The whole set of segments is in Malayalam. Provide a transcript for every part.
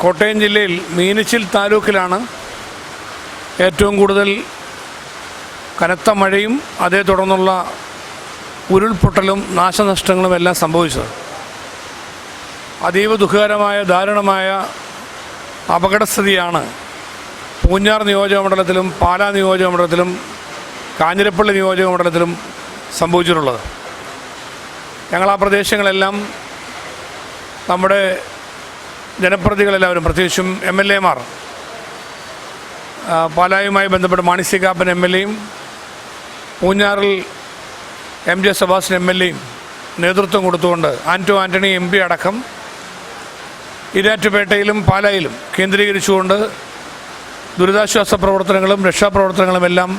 കോട്ടയം ജില്ലയിൽ മീനച്ചിൽ താലൂക്കിലാണ് ഏറ്റവും കൂടുതൽ കനത്ത മഴയും അതേ തുടർന്നുള്ള ഉരുൾപൊട്ടലും നാശനഷ്ടങ്ങളും എല്ലാം സംഭവിച്ചത്. അതീവ ദുഃഖകരമായ ദാരുണമായ അപകടസ്ഥിതിയാണ് പൂഞ്ഞാർ നിയോജകമണ്ഡലത്തിലും പാലാ നിയോജകമണ്ഡലത്തിലും കാഞ്ഞിരപ്പള്ളി നിയോജകമണ്ഡലത്തിലും സംഭവിച്ചിട്ടുള്ളത്. ഞങ്ങൾ ആ പ്രദേശങ്ങളെല്ലാം നമ്മുടെ ജനപ്രതിനിധികളെല്ലാവരും, പ്രത്യേകിച്ചും MLA-മാർ, പാലായുമായി ബന്ധപ്പെട്ട് മാണി സി കാപ്പൻ MLA-യും പൂഞ്ഞാറിൽ MJ സെബാസ്റ്റ്യൻ MLA-യും നേതൃത്വം കൊടുത്തുകൊണ്ട് ആൻ്റോ ആൻ്റണി MP അടക്കം ഈരാറ്റുപേട്ടയിലും പാലായിലും കേന്ദ്രീകരിച്ചുകൊണ്ട് ദുരിതാശ്വാസ പ്രവർത്തനങ്ങളും രക്ഷാപ്രവർത്തനങ്ങളുമെല്ലാം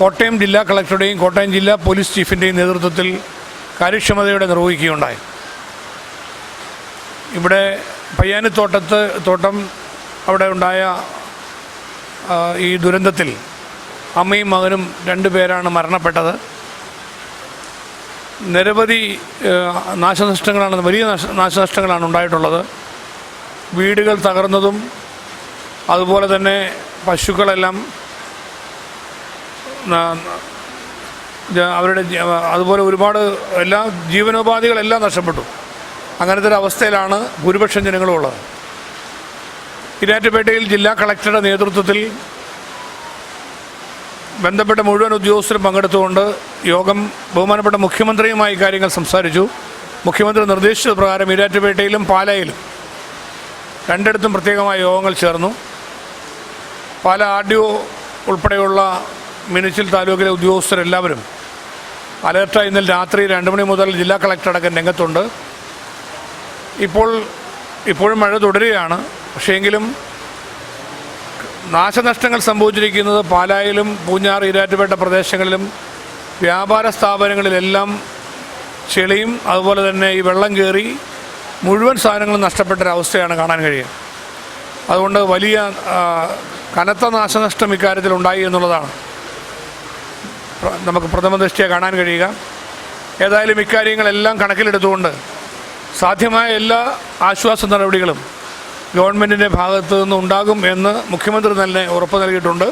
കോട്ടയം ജില്ലാ കളക്ടറുടെയും കോട്ടയം ജില്ലാ പോലീസ് ചീഫിൻ്റെയും നേതൃത്വത്തിൽ കാര്യക്ഷമതയോടെ നിർവഹിക്കുകയുണ്ടായി. ഇവിടെ പയ്യാനിത്തോട്ടം അവിടെ ഉണ്ടായ ഈ ദുരന്തത്തിൽ അമ്മയും മകനും 2 പേരാണ് മരണപ്പെട്ടത്. നിരവധി നാശനഷ്ടങ്ങളാണ്, വലിയ നാശനഷ്ടങ്ങളാണ് ഉണ്ടായിട്ടുള്ളത്. വീടുകൾ തകർന്നതും അതുപോലെ തന്നെ പശുക്കളെല്ലാം അവരുടെ അതുപോലെ ഒരുപാട് എല്ലാ ജീവനോപാധികളെല്ലാം നഷ്ടപ്പെട്ടു. അങ്ങനത്തെ ഒരു അവസ്ഥയിലാണ് ഭൂരിപക്ഷം ജനങ്ങളും ഉള്ളത്. ഈരാറ്റുപേട്ടയിൽ ജില്ലാ കളക്ടറുടെ നേതൃത്വത്തിൽ ബന്ധപ്പെട്ട മുഴുവൻ ഉദ്യോഗസ്ഥരും പങ്കെടുത്തുകൊണ്ട് യോഗം ബഹുമാനപ്പെട്ട മുഖ്യമന്ത്രിയുമായി കാര്യങ്ങൾ സംസാരിച്ചു. മുഖ്യമന്ത്രി നിർദ്ദേശിച്ചത് പ്രകാരം ഈരാറ്റുപേട്ടയിലും പാലായിലും 2 പ്രത്യേകമായ യോഗങ്ങൾ ചേർന്നു. പാലാ RDO ഉൾപ്പെടെയുള്ള മീനച്ചിൽ താലൂക്കിലെ ഉദ്യോഗസ്ഥരെല്ലാവരും അലേർട്ടായി ഇന്നലെ രാത്രി 2 മണി മുതൽ ജില്ലാ കളക്ടർ അടക്കം രംഗത്തുണ്ട്. ഇപ്പോഴും മഴ തുടരുകയാണ്. പക്ഷേ എങ്കിലും നാശനഷ്ടങ്ങൾ സംഭവിച്ചിരിക്കുന്നത് പാലായിലും പൂഞ്ഞാർ ഈരാറ്റുപേട്ട പ്രദേശങ്ങളിലും വ്യാപാര സ്ഥാപനങ്ങളിലെല്ലാം ചെളിയും അതുപോലെ തന്നെ ഈ വെള്ളം കയറി മുഴുവൻ സാധനങ്ങളും നഷ്ടപ്പെട്ടൊരവസ്ഥയാണ് കാണാൻ കഴിയുക. അതുകൊണ്ട് വലിയ കനത്ത നാശനഷ്ടം ഇക്കാര്യത്തിൽ ഉണ്ടായി എന്നുള്ളതാണ് നമുക്ക് പ്രഥമ ദൃഷ്ട്യാ കാണാൻ കഴിയുക. ഏതായാലും ഇക്കാര്യങ്ങളെല്ലാം കണക്കിലെടുത്തുകൊണ്ട് സാധ്യമായ എല്ലാ ആശ്വാസ നടപടികളും ഗവൺമെൻറ്റിൻ്റെ ഭാഗത്തു നിന്നുണ്ടാകും എന്ന് മുഖ്യമന്ത്രി തന്നെ ഉറപ്പ് നൽകിയിട്ടുണ്ട്.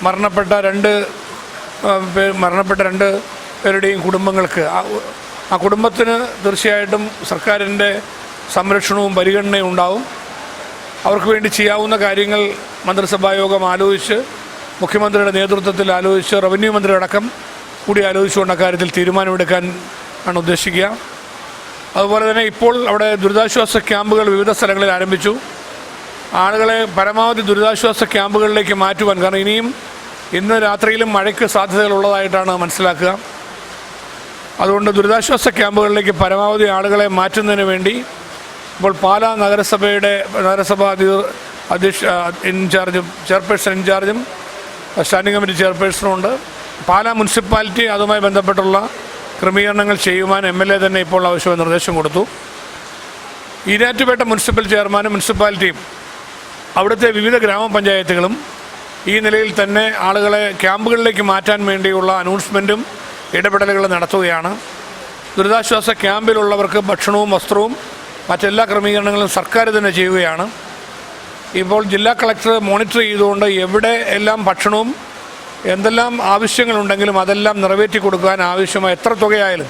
മരണപ്പെട്ട 2 പേരുടെയും കുടുംബങ്ങൾക്ക് ആ കുടുംബത്തിന് തീർച്ചയായിട്ടും സർക്കാരിൻ്റെ സംരക്ഷണവും പരിഗണനയും ഉണ്ടാവും. അവർക്ക് വേണ്ടി ചെയ്യാവുന്ന കാര്യങ്ങൾ മന്ത്രിസഭായോഗം ആലോചിച്ച്, മുഖ്യമന്ത്രിയുടെ നേതൃത്വത്തിൽ ആലോചിച്ച്, റവന്യൂ മന്ത്രി അടക്കം കൂടി ആലോചിച്ചുകൊണ്ട് അക്കാര്യത്തിൽ തീരുമാനമെടുക്കാൻ ആണ് ഉദ്ദേശിക്കുക. അതുപോലെ തന്നെ ഇപ്പോൾ അവിടെ ദുരിതാശ്വാസ ക്യാമ്പുകൾ വിവിധ സ്ഥലങ്ങളിൽ ആരംഭിച്ചു. ആളുകളെ പരമാവധി ദുരിതാശ്വാസ ക്യാമ്പുകളിലേക്ക് മാറ്റുവാൻ, കാരണം ഇന്ന് രാത്രിയിലും മഴയ്ക്ക് സാധ്യതകളുള്ളതായിട്ടാണ് മനസ്സിലാക്കുക. അതുകൊണ്ട് ദുരിതാശ്വാസ ക്യാമ്പുകളിലേക്ക് പരമാവധി ആളുകളെ മാറ്റുന്നതിന് വേണ്ടി ഇപ്പോൾ പാലാ നഗരസഭാ ചെയർപേഴ്സൺ ഇൻചാർജും സ്റ്റാൻഡിംഗ് കമ്മിറ്റി ചെയർപേഴ്സണും ഉണ്ട്. പാലാ മുനിസിപ്പാലിറ്റി അതുമായി ബന്ധപ്പെട്ടുള്ള ക്രമീകരണങ്ങൾ ചെയ്യുവാൻ MLA തന്നെ ഇപ്പോൾ ആവശ്യമായ നിർദ്ദേശം കൊടുത്തു. ഈരാറ്റുപേട്ട മുനിസിപ്പൽ ചെയർമാനും മുനിസിപ്പാലിറ്റിയും അവിടുത്തെ വിവിധ ഗ്രാമപഞ്ചായത്തുകളും ഈ നിലയിൽ തന്നെ ആളുകളെ ക്യാമ്പുകളിലേക്ക് മാറ്റാൻ വേണ്ടിയുള്ള അനൗൺസ്മെൻറ്റും ഇടപെടലുകൾ നടത്തുകയാണ്. ദുരിതാശ്വാസ ക്യാമ്പിലുള്ളവർക്ക് ഭക്ഷണവും വസ്ത്രവും മറ്റെല്ലാ ക്രമീകരണങ്ങളും സർക്കാർ തന്നെ ചെയ്യുകയാണ്. ഇപ്പോൾ ജില്ലാ കളക്ടർ മോണിറ്റർ ചെയ്തുകൊണ്ട് എവിടെ എല്ലാം ഭക്ഷണവും എന്തെല്ലാം ആവശ്യങ്ങളുണ്ടെങ്കിലും അതെല്ലാം നിറവേറ്റി കൊടുക്കാൻ ആവശ്യമായ എത്ര തുകയായാലും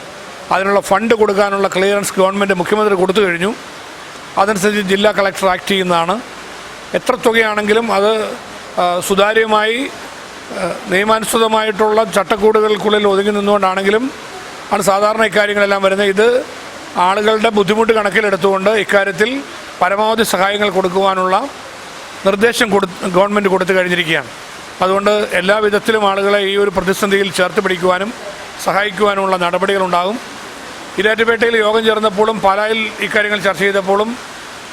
അതിനുള്ള ഫണ്ട് കൊടുക്കാനുള്ള ക്ലിയറൻസ് ഗവൺമെൻറ് മുഖ്യമന്ത്രി കൊടുത്തു കഴിഞ്ഞു. അതനുസരിച്ച് ജില്ലാ കളക്ടർ ആക്ട് ചെയ്യുന്നതാണ്. എത്ര തുകയാണെങ്കിലും അത് സുതാര്യമായി നിയമാനുസൃതമായിട്ടുള്ള ചട്ടക്കൂടുകൾക്കുള്ളിൽ ഒതുങ്ങി നിന്നുകൊണ്ടാണെങ്കിലും ആണ് സാധാരണ ഇക്കാര്യങ്ങളെല്ലാം വരുന്നത്. ഇത് ആളുകളുടെ ബുദ്ധിമുട്ട് കണക്കിലെടുത്തുകൊണ്ട് ഇക്കാര്യത്തിൽ പരമാവധി സഹായങ്ങൾ കൊടുക്കുവാനുള്ള നിർദ്ദേശം ഗവൺമെൻറ് കൊടുത്തു കഴിഞ്ഞിരിക്കുകയാണ്. അതുകൊണ്ട് എല്ലാ വിധത്തിലും ആളുകളെ ഈ ഒരു പ്രതിസന്ധിയിൽ ചേർത്ത് പിടിക്കുവാനും സഹായിക്കുവാനുമുള്ള നടപടികളുണ്ടാകും. ഈരാറ്റുപേട്ടയിൽ യോഗം ചേർന്നപ്പോഴും പാലായിൽ ഇക്കാര്യങ്ങൾ ചർച്ച ചെയ്തപ്പോഴും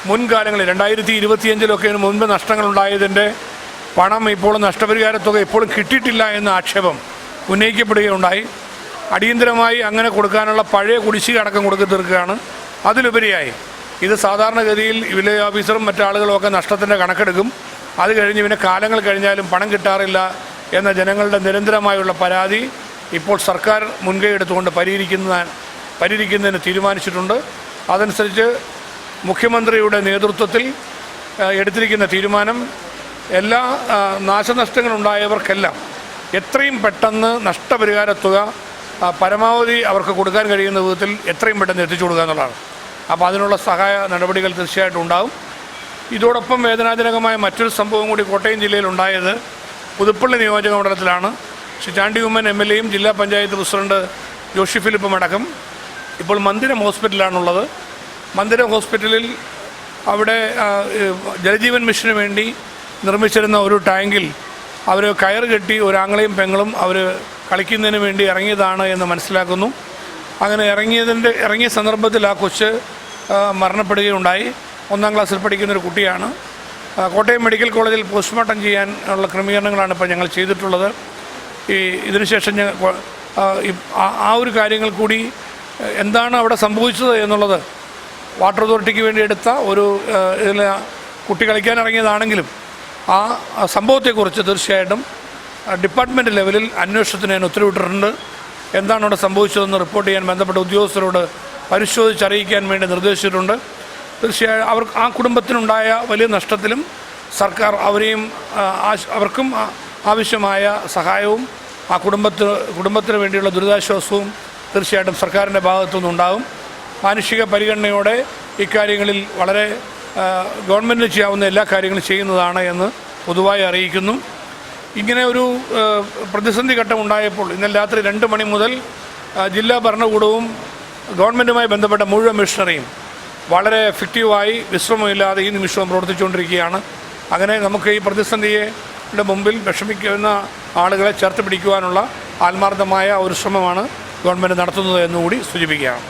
മുൻകാലങ്ങളിൽ 2025 മുൻപ് നഷ്ടങ്ങളുണ്ടായതിൻ്റെ പണം ഇപ്പോഴും നഷ്ടപരിഹാരത്തുക ഇപ്പോഴും കിട്ടിയിട്ടില്ല എന്ന ആക്ഷേപം ഉന്നയിക്കപ്പെടുകയുണ്ടായി. അടിയന്തരമായി അങ്ങനെ കൊടുക്കാനുള്ള പഴയ കുടിശ്ശിക അടക്കം കൊടുത്തു തീർക്കുകയാണ്. അതിലുപരിയായി ഇത് സാധാരണഗതിയിൽ വില്ലേജ് ഓഫീസറും മറ്റാളുകളും ഒക്കെ നഷ്ടത്തിൻ്റെ കണക്കെടുക്കും. അത് കഴിഞ്ഞ് പിന്നെ കാലങ്ങൾ കഴിഞ്ഞാലും പണം കിട്ടാറില്ല എന്ന ജനങ്ങളുടെ നിരന്തരമായുള്ള പരാതി ഇപ്പോൾ സർക്കാർ മുൻകൈ എടുത്തുകൊണ്ട് പരിഹരിക്കുന്നതിന് തീരുമാനിച്ചിട്ടുണ്ട്. അതനുസരിച്ച് മുഖ്യമന്ത്രിയുടെ നേതൃത്വത്തിൽ എടുത്തിരിക്കുന്ന തീരുമാനം എല്ലാ നാശനഷ്ടങ്ങളുണ്ടായവർക്കെല്ലാം എത്രയും പെട്ടെന്ന് നഷ്ടപരിഹാര തുക പരമാവധി അവർക്ക് കൊടുക്കാൻ കഴിയുന്ന വിധത്തിൽ എത്രയും പെട്ടെന്ന് എത്തിച്ചു കൊടുക്കുക എന്നുള്ളതാണ്. അപ്പോൾ അതിനുള്ള സഹായ നടപടികൾ തീർച്ചയായിട്ടും ഉണ്ടാവും. ഇതോടൊപ്പം വേദനാജനകമായ മറ്റൊരു സംഭവം കൂടി കോട്ടയം ജില്ലയിൽ ഉണ്ടായത് പുതുപ്പള്ളി നിയോജക മണ്ഡലത്തിലാണ്. ശ്രീ ചാണ്ടി ഉമ്മൻ MLA-യും ജില്ലാ പഞ്ചായത്ത് പ്രസിഡന്റ് ജോഷി ഫിലിപ്പും അടക്കം ഇപ്പോൾ മന്ദിരം ഹോസ്പിറ്റലിലാണുള്ളത്. മന്ദിരം ഹോസ്പിറ്റലിൽ അവിടെ ജലജീവൻ മിഷന് വേണ്ടി നിർമ്മിച്ചിരുന്ന ഒരു ടാങ്കിൽ അവർ കയർ കെട്ടി ഒരാങ്ങളെയും പെങ്ങളും അവർ കളിക്കുന്നതിന് വേണ്ടി ഇറങ്ങിയതാണ് എന്ന് മനസ്സിലാക്കുന്നു. അങ്ങനെ ഇറങ്ങിയ സന്ദർഭത്തിൽ ആ കൊച്ച് മരണപ്പെടുകയുണ്ടായി. 1ാം ക്ലാസ്സിൽ പഠിക്കുന്നൊരു കുട്ടിയാണ്. കോട്ടയം മെഡിക്കൽ കോളേജിൽ പോസ്റ്റ്മോർട്ടം ചെയ്യാൻ ഉള്ള ക്രമീകരണങ്ങളാണ് ഇപ്പോൾ ഞങ്ങൾ ചെയ്തിട്ടുള്ളത്. ഇതിനുശേഷം ആ ഒരു കാര്യങ്ങൾ കൂടി എന്താണ് അവിടെ സംഭവിച്ചത് എന്നുള്ളത് വാട്ടർ അതോറിറ്റിക്ക് വേണ്ടി എടുത്ത ഒരു ഇതിൽ കുട്ടി കളിക്കാൻ ഇറങ്ങിയതാണെങ്കിലും ആ സംഭവത്തെക്കുറിച്ച് തീർച്ചയായിട്ടും ഡിപ്പാർട്ട്മെൻറ്റ് ലെവലിൽ അന്വേഷണത്തിന് ഞാൻ ഉത്തരവിട്ടിട്ടുണ്ട്. എന്താണ് അവിടെ സംഭവിച്ചതെന്ന് റിപ്പോർട്ട് ചെയ്യാൻ ബന്ധപ്പെട്ട ഉദ്യോഗസ്ഥരോട് പരിശോധിച്ചറിയിക്കാൻ വേണ്ടി നിർദ്ദേശിച്ചിട്ടുണ്ട്. തീർച്ചയായും ആ കുടുംബത്തിനുണ്ടായ വലിയ നഷ്ടത്തിലും സർക്കാർ അവർക്കും ആവശ്യമായ സഹായവും ആ കുടുംബത്തിന് വേണ്ടിയുള്ള ദുരിതാശ്വാസവും തീർച്ചയായിട്ടും സർക്കാരിൻ്റെ ഭാഗത്തുനിന്നുണ്ടാകും. മാനുഷിക പരിഗണനയോടെ ഇക്കാര്യങ്ങളിൽ വളരെ ഗവൺമെൻറ്റിന് ചെയ്യാവുന്ന എല്ലാ കാര്യങ്ങളും ചെയ്യുന്നതാണ് എന്ന് പൊതുവായി അറിയിക്കുന്നു. ഇങ്ങനെ ഒരു പ്രതിസന്ധി ഘട്ടമുണ്ടായപ്പോൾ ഇന്നലെ രാത്രി 2 മണി മുതൽ ജില്ലാ ഭരണകൂടവും ഗവൺമെൻറ്റുമായി ബന്ധപ്പെട്ട മുഴുവൻ മിഷണറിയും വളരെ എഫക്റ്റീവായി വിശ്രമമില്ലാതെ ഈ നിമിഷവും പ്രവർത്തിച്ചുകൊണ്ടിരിക്കുകയാണ്. അങ്ങനെ നമുക്ക് ഈ പ്രതിസന്ധിയുടെ മുമ്പിൽ വിഷമിക്കുന്ന ആളുകളെ ചേർത്ത് പിടിക്കുവാനുള്ള ആത്മാർത്ഥമായ ഒരു ശ്രമമാണ് ഗവൺമെൻറ് നടത്തുന്നത് എന്നുകൂടി സൂചിപ്പിക്കുകയാണ്.